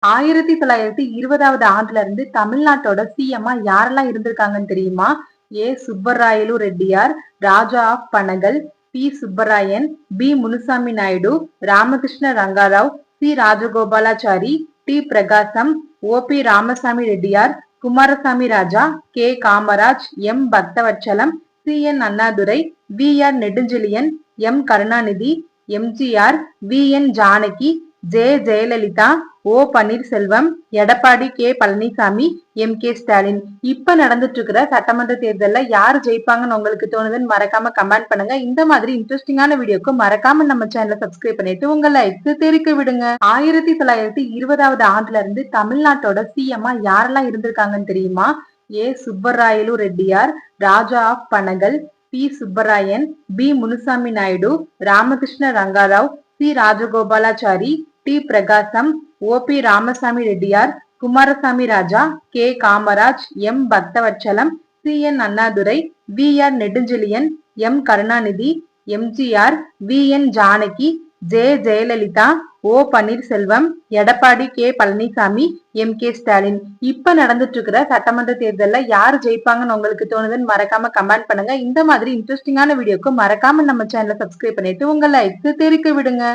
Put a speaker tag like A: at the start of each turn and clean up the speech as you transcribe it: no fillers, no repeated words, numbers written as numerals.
A: 1920வது ஆண்டுல இருந்து தமிழ்நாட்டோட சிஎம்மா யாரெல்லாம் இருந்திருக்காங்கன்னு தெரியுமா? A Subbarayalu Reddiar, Raja of Panagal, P Subbarayan, P Munusamy Naidu, Ramakrishna Rangarao, C Rajagopalachari, T Prakasam, O P Ramasamy Reddiar, Kumaraswamy Raja, K Kamaraj, M Bhaktavatsalam, C N Annadurai, V R Nedunchezhiyan, M Karunanidhi, MGR, V N Janaki, J Jayalalithaa, O Panneerselvam, Edappadi K Palaniswami, M K Stalin. இப்ப நடந்துட்டு இருக்கிற சட்டமன்ற தேர்தல்ல யாரு ஜெயிப்பாங்கன்னு உங்களுக்கு தோணுதுன்னு மறக்காம கமெண்ட் பண்ணுங்க. இந்த மாதிரி இன்ட்ரெஸ்டிங்கான வீடியோக்கு மறக்காம நம்ம சேனலை சப்ஸ்கிரைப் பண்ணிட்டு உங்க லைக்ஸ் தெரிவிக்க விடுங்க. 1920வது ஆண்டுல இருந்து தமிழ்நாட்டோட சிஎம்மா யாரெல்லாம் இருந்திருக்காங்கன்னு தெரியுமா? A Subbarayalu Reddiar, Raja of Panagal, P Subbarayan, P Munusamy Naidu, Ramakrishna Rangarao, C Rajagopalachari, T Prakasam, O P Ramasamy Reddiar, Kumaraswamy Raja, K Kamaraj, M Bhaktavatsalam, C N Annadurai, V R Nedunchezhiyan, M Karunanidhi, MGR, V N Janaki, J Jayalalithaa, O Panneerselvam, Edappadi K Palaniswami, M K Stalin. இப்ப நடந்துட்டு இருக்கிற சட்டமன்ற தேர்தல்ல யாரு ஜெயிப்பாங்கன்னு உங்களுக்கு தோணுதுன்னு மறக்காம கமெண்ட் பண்ணுங்க. இந்த மாதிரி இன்ட்ரெஸ்டிங்கான வீடியோக்கு மறக்காம நம்ம சேனலை சப்ஸ்கிரைப் பண்ணிட்டு உங்க லைக்ஸ் தெரிவிக்க விடுங்க.